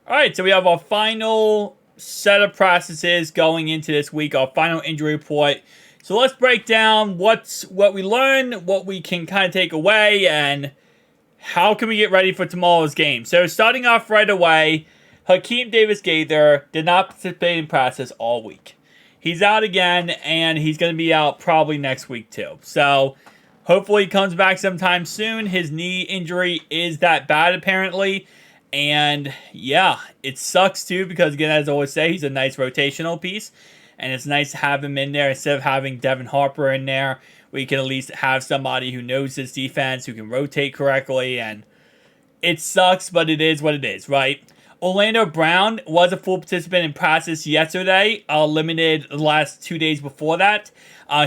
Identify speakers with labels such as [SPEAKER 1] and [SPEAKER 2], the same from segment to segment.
[SPEAKER 1] All right, so we have our final set of processes going into this week, our final injury report. So let's break down what we learned, what we can kind of take away, and how can we get ready for tomorrow's game. So starting off right away, Hakeem Davis-Gaither did not participate in practice all week. He's out again, and he's going to be out probably next week too. So hopefully he comes back sometime soon. His knee injury is that bad apparently. And yeah, it sucks too because, again, as I always say, he's a nice rotational piece. And it's nice to have him in there instead of having Devin Harper in there. We can at least have somebody who knows his defense, who can rotate correctly. And it sucks, but it is what it is, right? Orlando Brown was a full participant in practice yesterday, limited the last 2 days before that.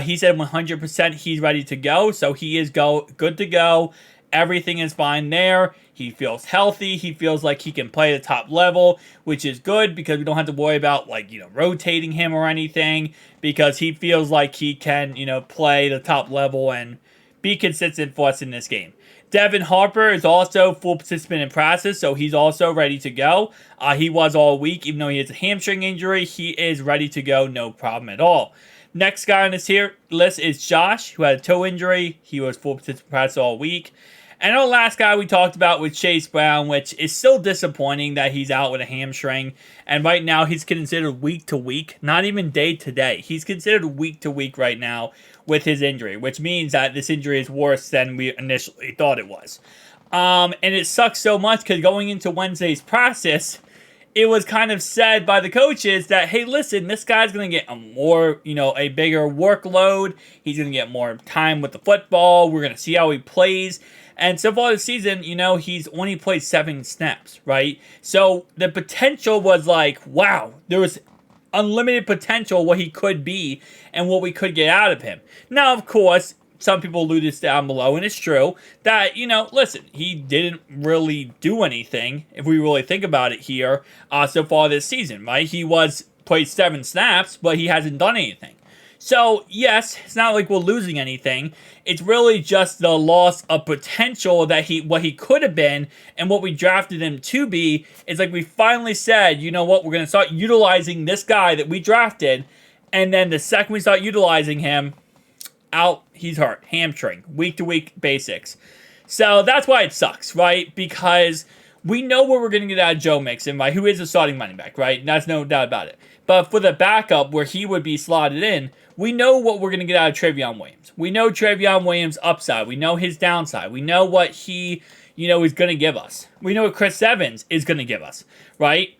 [SPEAKER 1] He said 100% he's ready to go, so he is good to go. Everything is fine there. He feels healthy. He feels like he can play at the top level, which is good because we don't have to worry about rotating him or anything because he feels like he can, play the top level and be consistent for us in this game. Devin Harper is also full participant in practice, so he's also ready to go. He was all week, even though he has a hamstring injury. He is ready to go, no problem at all. Next guy on this list is Josh, who had a toe injury. He was full participant in practice all week. And our last guy we talked about was Chase Brown, which is still disappointing that he's out with a hamstring. And right now he's considered week to week, not even day to day. He's considered week to week right now with his injury, which means that this injury is worse than we initially thought it was. And it sucks so much because going into Wednesday's practice, it was kind of said by the coaches that, hey, listen, this guy's going to get a bigger workload. He's going to get more time with the football. We're going to see how he plays. And so far this season, he's only played 7 snaps, right? So the potential was like, wow, there was unlimited potential what he could be and what we could get out of him. Now, of course, some people allude this down below, and it's true that, listen, he didn't really do anything, if we really think about it here, so far this season, right? He played 7 snaps, but he hasn't done anything. So, yes, it's not like we're losing anything. It's really just the loss of potential that what he could have been and what we drafted him to be. Is like we finally said, you know what, we're going to start utilizing this guy that we drafted. And then the second we start utilizing him, out, he's hurt. Hamstring. Week-to-week basics. So that's why it sucks, right? Because we know what we're going to get out of Joe Mixon, right? Who is a starting running back, right? That's no doubt about it. But for the backup, where he would be slotted in, we know what we're going to get out of Trevion Williams. We know Trevion Williams' upside. We know his downside. We know what he, is going to give us. We know what Chris Evans is going to give us, right?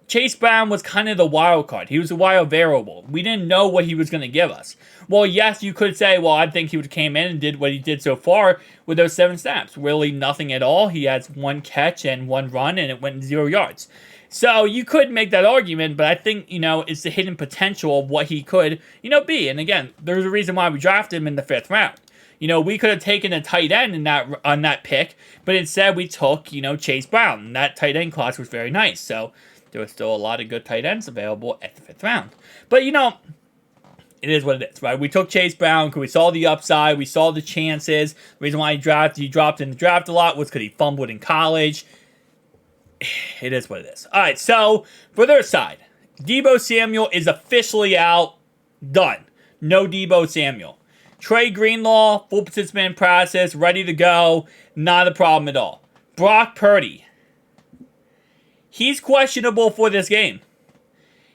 [SPEAKER 1] Chase Brown was kind of the wild card. He was a wild variable. We didn't know what he was going to give us. Well, yes, you could say, well, I think he would have came in and did what he did so far with those 7 snaps. Really nothing at all. He has 1 catch and 1 run, and it went 0 yards. So you could make that argument, but I think, it's the hidden potential of what he could, be. And again, there's a reason why we drafted him in the 5th round. We could have taken a tight end on that pick, but instead we took, Chase Brown. And that tight end class was very nice. So there was still a lot of good tight ends available at the 5th round. But, it is what it is, right? We took Chase Brown because we saw the upside. We saw the chances. The reason why he dropped in the draft a lot was because he fumbled in college. It is what it is. All right, so for their side, Deebo Samuel is officially out. Done. No Deebo Samuel. Trey Greenlaw, full participant in process, ready to go. Not a problem at all. Brock Purdy. He's questionable for this game.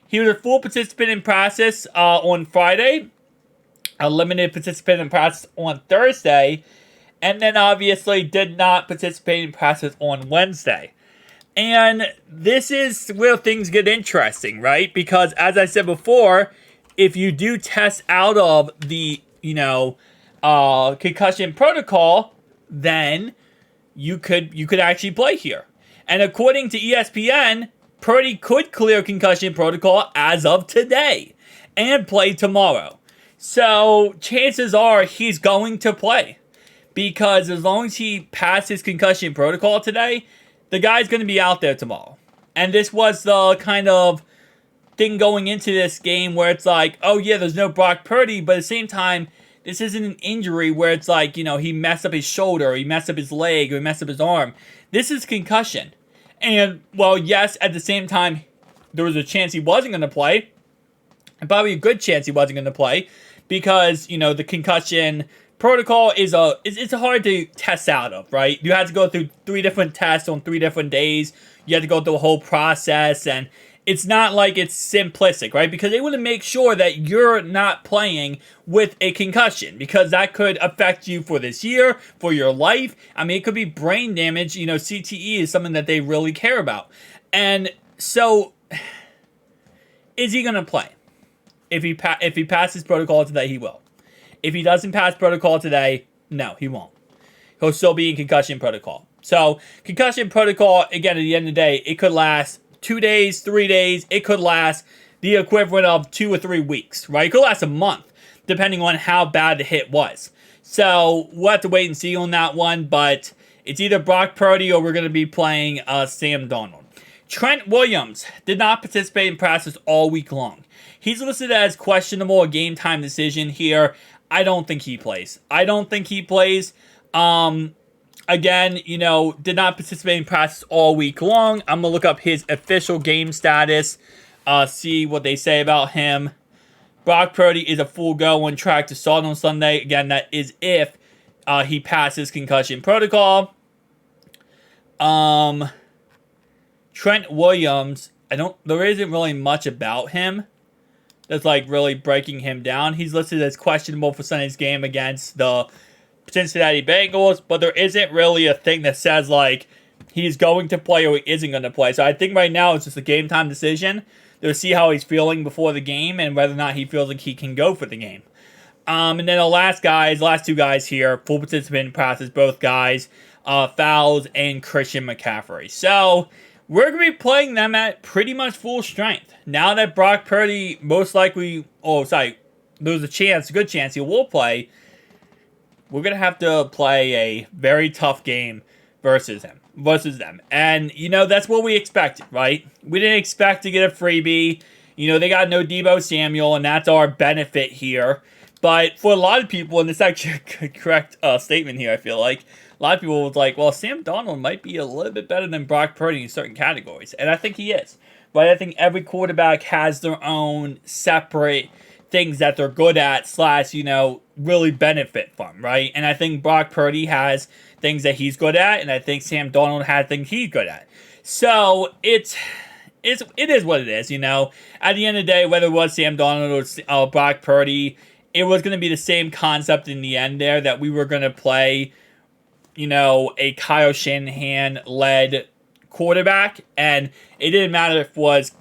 [SPEAKER 1] He was a full participant in process on Friday. A limited participant in process on Thursday. And then obviously did not participate in process on Wednesday. And this is where things get interesting, right? Because as I said before, if you do test out of the, concussion protocol, then you could actually play here. And according to ESPN, Purdy could clear concussion protocol as of today and play tomorrow. So chances are he's going to play. Because as long as he passes concussion protocol today, the guy's going to be out there tomorrow. And this was the kind of thing going into this game where it's like, oh yeah, there's no Brock Purdy, but at the same time, this isn't an injury where it's like, he messed up his shoulder, or he messed up his leg, or he messed up his arm. This is concussion. And, well, yes, at the same time, there was a chance he wasn't going to play. And probably a good chance he wasn't going to play. Because, the concussion protocol it's hard to test out of, right? You have to go through 3 different tests on 3 different days. You have to go through a whole process. And it's not like it's simplistic, right? Because they want to make sure that you're not playing with a concussion, because that could affect you for this year, for your life. I mean, it could be brain damage. CTE is something that they really care about. And so, is he going to play? If he passes protocol today, he will. If he doesn't pass protocol today, no, he won't. He'll still be in concussion protocol. So, concussion protocol, again, at the end of the day, it could last 2 days, 3 days. It could last the equivalent of 2 or 3 weeks, right? It could last a month, depending on how bad the hit was. So, we'll have to wait and see on that one, but it's either Brock Purdy or we're going to be playing Sam Darnold. Trent Williams did not participate in practice all week long. He's listed as questionable, a game time decision here. I don't think he plays. Again, did not participate in practice all week long. I'm going to look up his official game status, see what they say about him. Brock Purdy is a full go on track to start on Sunday. Again, that is if he passes concussion protocol. Trent Williams, there isn't really much about him that's really breaking him down. He's listed as questionable for Sunday's game against the Cincinnati Bengals, but there isn't really a thing that says he's going to play or he isn't going to play. So I think right now it's just a game time decision. They'll see how he's feeling before the game and whether or not he feels like he can go for the game. And then the last 2 guys here, full participant in practice, both guys, Fowles and Christian McCaffrey. So we're going to be playing them at pretty much full strength. Now that Brock Purdy most likely, there's a good chance he will play, we're going to have to play a very tough game versus them. And, that's what we expected, right? We didn't expect to get a freebie. They got no Deebo Samuel, and that's our benefit here. But for a lot of people, and this is actually a correct statement here, I feel like, a lot of people was like, well, Sam Darnold might be a little bit better than Brock Purdy in certain categories. And I think he is. Right? I think every quarterback has their own separate things that they're good at / really benefit from, right? And I think Brock Purdy has things that he's good at, and I think Sam Darnold has things he's good at. So it is what it is, At the end of the day, whether it was Sam Darnold or Brock Purdy, it was going to be the same concept in the end there, that we were going to play, a Kyle Shanahan-led quarterback, and it didn't matter if it was,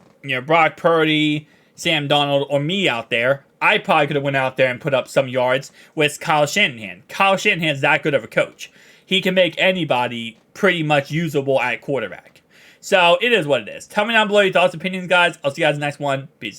[SPEAKER 1] Brock Purdy, Sam Darnold, or me out there. I probably could have went out there and put up some yards with Kyle Shanahan. Kyle Shanahan's that good of a coach. He can make anybody pretty much usable at quarterback. So, it is what it is. Tell me down below your thoughts and opinions, guys. I'll see you guys in the next one. Peace.